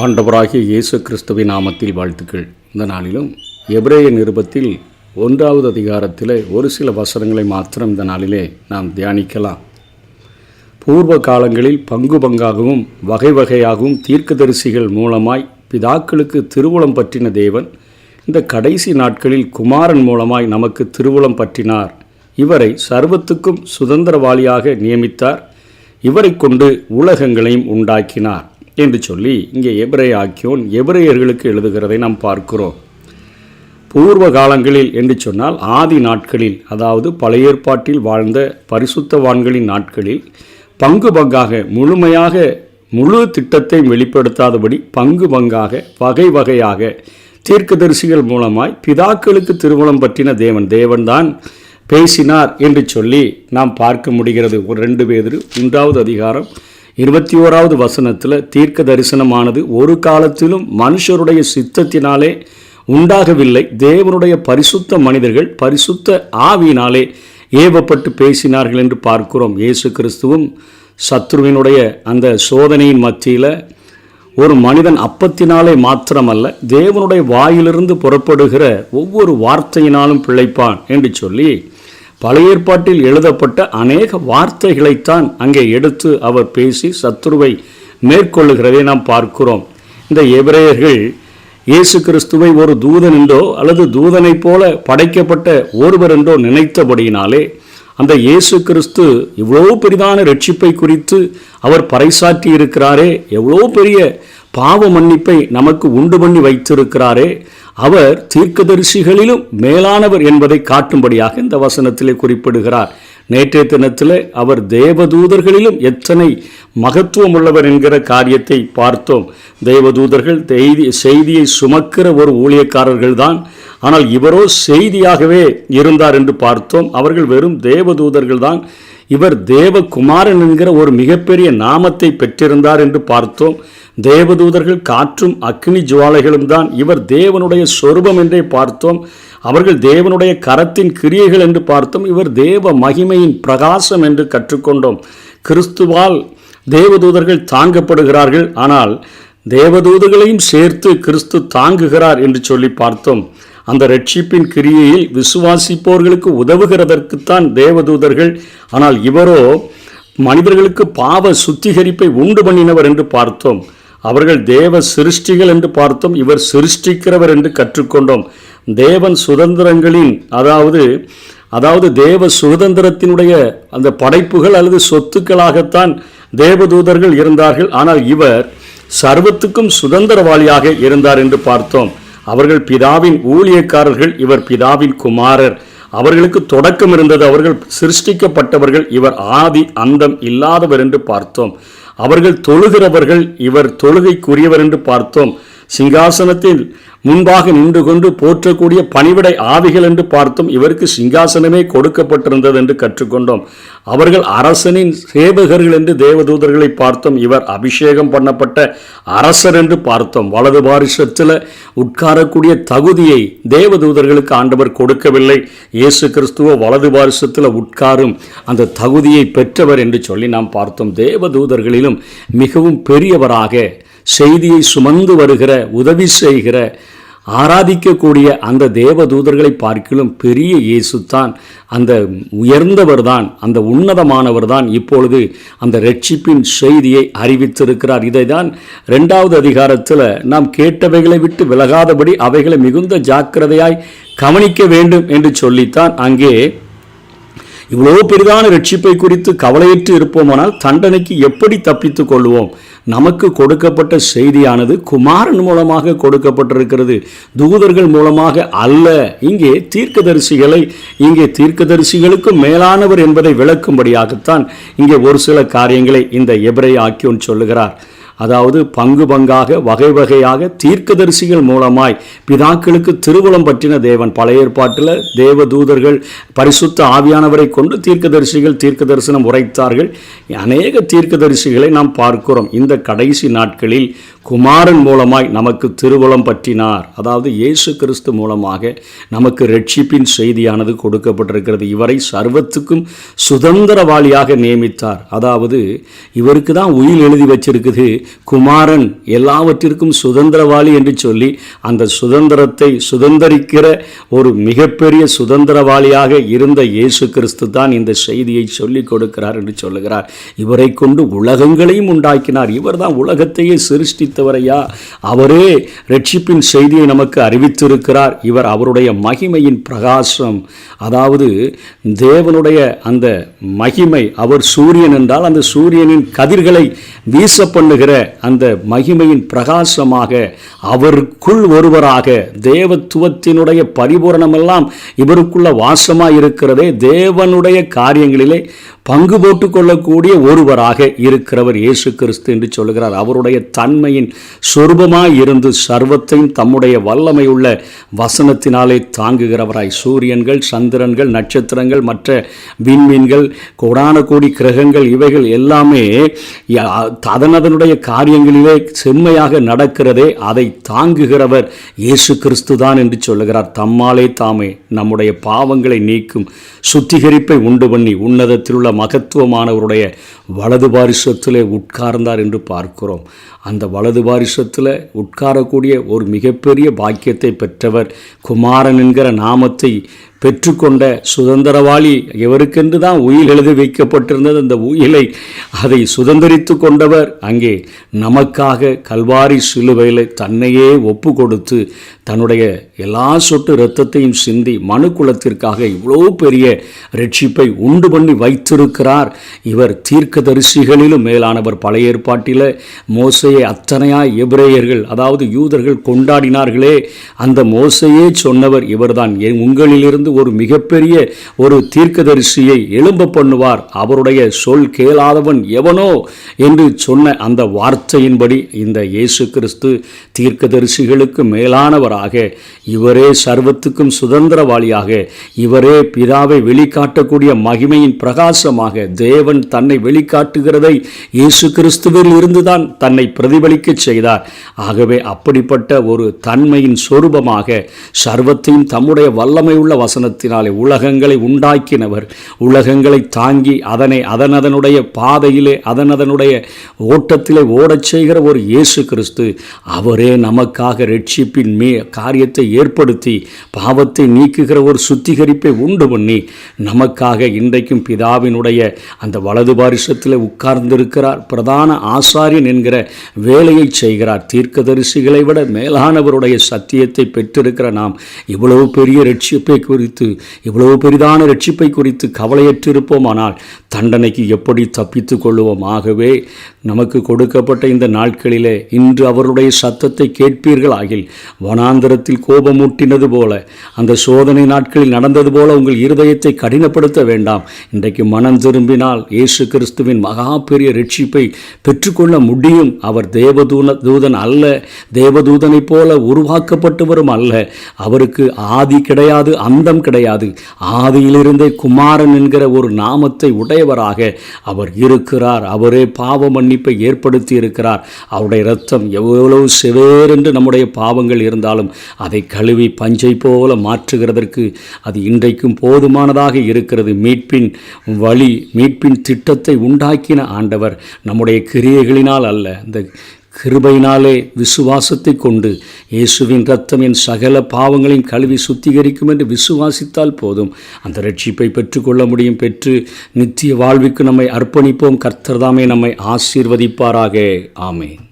ஆண்டவராகிய இயேசு கிறிஸ்துவின் நாமத்தில் வாழ்த்துக்கள். இந்த நாளிலும் எபிரேய நிருபத்தில் 1வது அதிகாரத்தில் ஒரு சில வசனங்களை மாத்திரம் இந்த நாளிலே நாம் தியானிக்கலாம். பூர்வ காலங்களில் பங்கு பங்காகவும் வகை வகையாகவும் தீர்க்கதரிசிகள் மூலமாய் பிதாக்களுக்கு திருவுளம் பற்றின தேவன் இந்த கடைசி நாட்களில் குமாரன் மூலமாய் நமக்கு திருவுளம் பற்றினார். இவரை சர்வத்துக்கும் சுதந்திரவாளியாக நியமித்தார். இவரை கொண்டு உலகங்களையும் உண்டாக்கினார் என்று சொல்லி இங்கே எபிரேயாக்கியோன் எபிரேயர்களுக்கு எழுதுகிறதை நாம் பார்க்கிறோம். பூர்வ காலங்களில் என்று சொன்னால் ஆதி நாட்களில், அதாவது பழைய ஏற்பாட்டில் வாழ்ந்த பரிசுத்தவான்களின் நாட்களில் பங்கு பங்காக முழுமையாக முழு திட்டத்தை வெளிப்படுத்தாதபடி பங்கு பங்காக வகை வகையாக தீர்க்கதரிசிகள் மூலமாய் பிதாக்களுக்கு திருவுளம் பற்றின தேவன்தான் பேசினார் என்று சொல்லி நாம் பார்க்க முடிகிறது. 2 பேதுரு 1வது அதிகாரம் 21வது வசனத்தில் தீர்க்க தரிசனமானது ஒரு காலத்திலும் மனுஷருடைய சித்தத்தினாலே உண்டாகவில்லை, தேவனுடைய பரிசுத்த மனிதர்கள் பரிசுத்த ஆவியினாலே ஏவப்பட்டு பேசினார்கள் என்று பார்க்கிறோம். இயேசு கிறிஸ்துவும் சத்ருவினுடைய அந்த சோதனையின் மத்தியில் ஒரு மனிதன் அப்பத்தினாலே மாத்திரமல்ல, தேவனுடைய வாயிலிருந்து புறப்படுகிற ஒவ்வொரு வார்த்தையினாலும் பிழைப்பான் என்று சொல்லி பழைய ஏற்பாட்டில் எழுதப்பட்ட அநேக வார்த்தைகளைத்தான் அங்கே எடுத்து அவர் பேசி சத்துருவை மேற்கொள்ளுகிறதை நாம் பார்க்கிறோம். இந்த எபிரேயர்கள் இயேசு கிறிஸ்துவை ஒரு தூதன் என்றோ அல்லது தூதனைப் போல படைக்கப்பட்ட ஒருவர் என்றோ நினைத்தபடியினாலே அந்த இயேசு கிறிஸ்து இவ்வளோ பெரிதான ரட்சிப்பை குறித்து அவர் பறைசாற்றி இருக்கிறாரே, எவ்வளோ பெரிய பாவ மன்னிப்பை நமக்கு உண்டு பண்ணி வைத்திருக்கிறாரே, அவர் தீர்க்கதரிசிகளிலும் மேலானவர் என்பதை காட்டும்படியாக இந்த வசனத்திலே குறிப்பிடுகிறார். நேற்றைய தினத்தில் அவர் தேவதூதர்களிலும் எத்தனை மகத்துவம் உள்ளவர் என்கிற காரியத்தை பார்த்தோம். தேவதூதர்கள் செய்தியை சுமக்கிற ஒரு ஊழியக்காரர்கள் தான், ஆனால் இவரோ செய்தியாகவே இருந்தார் என்று பார்த்தோம். அவர்கள் வெறும் தேவதூதர்கள் தான். இவர் தேவகுமாரன் என்கிற ஒரு மிகப்பெரிய நாமத்தை பெற்றிருந்தார் என்று பார்த்தோம். தேவதூதர்கள் காற்றும் அக்னி ஜுவாலைகளும் தான். இவர் தேவனுடைய சொரூபம் என்றே பார்த்தோம். அவர்கள் தேவனுடைய கரத்தின் கிரியைகள் என்று பார்த்தோம். இவர் தேவ மகிமையின் பிரகாசம் என்று கற்றுக்கொண்டோம். கிறிஸ்துவால் தேவதூதர்கள் தாங்கப்படுகிறார்கள், ஆனால் தேவதூதர்களையும் சேர்த்து கிறிஸ்து தாங்குகிறார் என்று சொல்லி பார்த்தோம். அந்த ரட்சிப்பின் கிரியையில் விசுவாசிப்போர்களுக்கு உதவுகிறதற்குத்தான் தேவதூதர்கள், ஆனால் இவரோ மனிதர்களுக்கு பாவ சுத்திகரிப்பை உண்டு பண்ணினவர் என்று பார்த்தோம். அவர்கள் தேவ சிருஷ்டிகள் என்று பார்த்தோம். இவர் சிருஷ்டிக்கிறவர் என்று கற்றுக்கொண்டோம். தேவன் சுதந்திரங்களின் அதாவது தேவ சுதந்திரத்தினுடைய அந்த படைப்புகள் அல்லது சொத்துக்களாகத்தான் தேவதூதர்கள் இருந்தார்கள், ஆனால் இவர் சர்வத்துக்கும் சுதந்திரவாளியாக இருந்தார் என்று பார்த்தோம். அவர்கள் பிதாவின் ஊழியக்காரர்கள், இவர் பிதாவின் குமாரர். அவர்களுக்கு தொடக்கம் இருந்தது, அவர்கள் சிருஷ்டிக்கப்பட்டவர்கள், இவர் ஆதி அந்தம் இல்லாதவர் என்று பார்த்தோம். அவர்கள் தொழுகிறவர்கள், இவர் தொழுகைக்குரியவர் என்று பார்த்தோம். சிங்காசனத்தில் முன்பாக நின்று கொண்டு போற்றக்கூடிய பணிவிடை ஆவிகள் என்று பார்த்தோம். இவருக்கு சிங்காசனமே கொடுக்கப்பட்டிருந்தது என்று கற்றுக்கொண்டோம். அவர்கள் அரசனின் சேவகர்கள் என்று தேவதூதர்களை பார்த்தோம். இவர் அபிஷேகம் பண்ணப்பட்ட அரசர் என்று பார்த்தோம். வலது பாரிசத்தில் உட்காரக்கூடிய தகுதியை தேவதூதர்களுக்கு ஆண்டவர் கொடுக்கவில்லை. இயேசு கிறிஸ்துவ வலது பாரிசத்தில் உட்காரும் அந்த தகுதியை பெற்றவர் என்று சொல்லி நாம் பார்த்தோம். தேவதூதர்களிலும் மிகவும் பெரியவராக செய்தியை சுமந்து வருகிற, உதவி செய்கிற, ஆராதிக்கக்கூடிய அந்த தேவதூதர்களை பார்க்கிலும் பெரிய இயேசு தான், அந்த உயர்ந்தவர் தான், அந்த உன்னதமானவர் தான் இப்பொழுது அந்த ரட்சிப்பின் செய்தியை அறிவித்திருக்கிறார். இதை தான் 2வது அதிகாரத்தில் நாம் கேட்டவைகளை விட்டு விலகாதபடி அவைகளை மிகுந்த ஜாக்கிரதையாய் கவனிக்க வேண்டும் என்று சொல்லித்தான் அங்கே இவ்வளோ பெரிதான ரட்சிப்பை குறித்து கவலையற்று இருப்போமானால் தண்டனைக்கு எப்படி தப்பித்து கொள்வோம்? நமக்கு கொடுக்கப்பட்ட செய்தியானது குமாரன் மூலமாக கொடுக்கப்பட்டிருக்கிறது, தூதர்கள் மூலமாக அல்ல. இங்கே தீர்க்கதரிசிகளுக்கு மேலானவர் என்பதை விளக்கும்படியாகத்தான் இங்கே ஒரு சில காரியங்களை இந்த எபிரேய ஆக்கியோன் சொல்லுகிறார். அதாவது பங்கு பங்காக வகை வகையாக தீர்க்கதரிசிகள் மூலமாய் பிதாக்களுக்கு திருவுளம் பற்றின தேவன். பழைய ஏற்பாட்டில் தேவதூதர்கள் பரிசுத்த ஆவியானவரை கொண்டு தீர்க்கதரிசிகள் தீர்க்க தரிசனம் உரைத்தார்கள். அநேக தீர்க்கதரிசிகளை நாம் பார்க்கிறோம். இந்த கடைசி நாட்களில் குமாரன் மூலமாய் நமக்கு திருவுளம் பற்றினார். அதாவது இயேசு கிறிஸ்து மூலமாக நமக்கு ரட்சிப்பின் செய்தியானது கொடுக்கப்பட்டிருக்கிறது. இவரை சர்வத்துக்கும் சுதந்திரவாளியாக நியமித்தார். அதாவது இவருக்கு தான் உயில் எழுதி வச்சிருக்குது, குமாரன் எல்லாவற்றிற்கும் சுதந்திரவாளி என்று சொல்லி அந்த சுதந்திரத்தை சுதந்திரிக்கிற ஒரு மிகப்பெரிய சுதந்திரவாளியாக இருந்த இயேசு கிறிஸ்து தான் இந்த செய்தியை சொல்லிக் கொடுக்கிறார் என்று சொல்லுகிறார். இவரை கொண்டு உலகங்களையும் உண்டாக்கினார். இவர் தான் உலகத்தையே சிருஷ்டி அவரே ரட்சிப்பின் செய்தியை நமக்கு அறிவித்திருக்கிறார். இவர் அவருடைய மகிமையின் பிரகாசம். அதாவது தேவனுடைய அந்த மகிமை, அவர் சூரியன் என்றால் அந்த சூரியனின் கதிர்களை வீச பண்ணுகிற அந்த மகிமையின் பிரகாசமாக அவருக்குள் ஒருவராக தேவத்துவத்தினுடைய பரிபூரணமெல்லாம் இவருக்குள்ள வாசமாக இருக்கிறதே. தேவனுடைய காரியங்களிலே பங்கு போட்டு கொள்ளக்கூடிய ஒருவராக இருக்கிறவர் இயேசு கிறிஸ்து என்று சொல்லுகிறார். அவருடைய தன்மையின் சொரூபமாய் இருந்து சர்வத்தையும் தம்முடைய வல்லமை உள்ள வசனத்தினாலே தாங்குகிறவராய் சூரியன்கள், சந்திரன்கள், நட்சத்திரங்கள், மற்ற விண்மீன்கள், கோடான கோடி கிரகங்கள் இவைகள் எல்லாமே அதனுடைய காரியங்களிலே செம்மையாக நடக்கிறதே, அதை தாங்குகிறவர் இயேசு கிறிஸ்து தான் என்று சொல்லுகிறார். தம்மாலே தாமே நம்முடைய பாவங்களை நீக்கும் சுத்திகரிப்பை உண்டு பண்ணி உன்னதத்தில் உள்ள மகத்துவமானவருடைய வலது பாரிசத்திலே உட்கார்ந்தார் என்று பார்க்கிறோம். அந்த வலது பாரிசத்தில் உட்காரக்கூடிய ஒரு மிகப்பெரிய பாக்கியத்தை பெற்றவர், குமாரன் என்கிற நாமத்தை பெற்றுக்கொண்ட சுதந்திரவாளி. எவருக்கென்று தான் உயில் எழுதி வைக்கப்பட்டிருந்தது, அந்த உயிலை அதை சுதந்திரித்து கொண்டவர் அங்கே நமக்காக கல்வாரி சிலுவையில் தன்னையே ஒப்பு கொடுத்து தன்னுடைய எல்லா சொட்டு இரத்தத்தையும் சிந்தி மனு குலத்திற்காக இவ்வளோ பெரிய ரட்சிப்பை உண்டு பண்ணி வைத்திருக்கிறார். இவர் தீர்க்கதரிசிகளிலும் மேலானவர். பழைய ஏற்பாட்டில் மோசையை அத்தனையாய் எபிரேயர்கள், அதாவது யூதர்கள் கொண்டாடினார்களே, அந்த மோசையே சொன்னவர் இவர்தான். உங்களிலிருந்து ஒரு மிகப்பெரிய ஒரு தீர்க்கதரிசியை எழும்ப பண்ணுவார், அவருடைய சொல் கேளாதவன் எவனோ என்று சொன்ன அந்த வார்த்தையின்படி இந்த இயேசு கிறிஸ்து தீர்க்கதரிசிகளுக்கு மேலானவராக, இவரே சர்வத்துக்கும் சுதந்திரவாளியாக, இவரே பிதாவை வெளிக்காட்டக்கூடிய மகிமையின் பிரகாசமாக தேவன் தன்னை வெளிக்காட்டுகிறதை இயேசு கிறிஸ்துவில் இருந்துதான் தன்னை பிரதிபலிக்க செய்தார். ஆகவே அப்படிப்பட்ட ஒரு தன்மையின் சொரூபமாக சர்வத்தையும் தம்முடைய வல்லமை உள்ள வசனத்தினாலே உலகங்களை உண்டாக்கினவர், உலகங்களை தாங்கி அதனுடைய பாதையிலே அதனுடைய ஓட்டத்திலே ஓடச் செய்கிற ஒரு இயேசு கிறிஸ்து, அவரே நமக்காக ரட்சிப்பின் காரியத்தை ஏற்படுத்தி பாவத்தை நீக்குகிற ஒரு சுத்திகரிப்பை உண்டு பண்ணி நமக்காக இன்றைக்கும் பிதாவினுடைய அந்த வலது பாரிசத்தில் உட்கார்ந்திருக்கிறார். பிரதான ஆசாரியன் என்கிற வேலையை செய்கிறார். தீர்க்கதரிசிகளை விட மேலானவருடைய சத்தியத்தை பெற்றிருக்கிற நாம் இவ்வளவு பெரிய ரட்சிப்பை குறித்து, இவ்வளவு பெரிதான ரட்சிப்பை குறித்து கவலையற்றிருப்போமானால் தண்டனைக்கு எப்படி தப்பித்துக் கொள்வோம்? ஆகவே நமக்கு கொடுக்கப்பட்ட இந்த நாட்களிலே இன்று அவருடைய சத்தத்தை கேட்பீர்களாகில் வனாந்தரத்தில் கோபமூட்டினது போல, அந்த சோதனை நாட்களில் நடந்தது போல உங்கள் இருதயத்தை கடினப்படுத்த வேண்டாம். இன்றைக்கு மனம் திரும்பினால் இயேசு கிறிஸ்துவின் மகா பெரிய ரட்சிப்பை பெற்றுக்கொள்ள முடியும். அவர் தேவதூதன் அல்ல, தேவதூதனைப் போல உருவாக்கப்பட்டவரும் அல்ல. அவருக்கு ஆதி கிடையாது, அந்தம் கிடையாது. ஆதியிலிருந்தே குமாரன் என்கிற ஒரு நாமத்தை உடையவராக அவர் இருக்கிறார். அவரே பாவ மன்னிப்பை ஏற்படுத்தி இருக்கிறார். அவருடைய இரத்தம் எவ்வளவு செவேரென்று நம்முடைய பாவங்கள் இருந்தாலும் அதை கழுவி பஞ்சை போல மாற்றுகிறதற்கு அது இன்றைக்கும் போதுமானதாக இருக்கிறது. மீட்பின் வழி, மீட்பின் திட்டத்தை உண்டாக்கின ஆண்டவர் நம்முடைய கிரியைகளினால் அல்ல, இந்த கிருபையினாலே விசுவாசத்தை கொண்டு இயேசுவின் இரத்தம் என் சகல பாவங்களையும் கழுவி சுத்திகரிக்கும் என்று விசுவாசித்தால் போதும் அந்த ரட்சிப்பை பெற்றுக்கொள்ள முடியும். பெற்று நித்திய வாழ்வுக்கு நம்மை அர்ப்பணிப்போம். கர்த்தர் தாமே நம்மை ஆசீர்வதிப்பாராக. ஆமென்.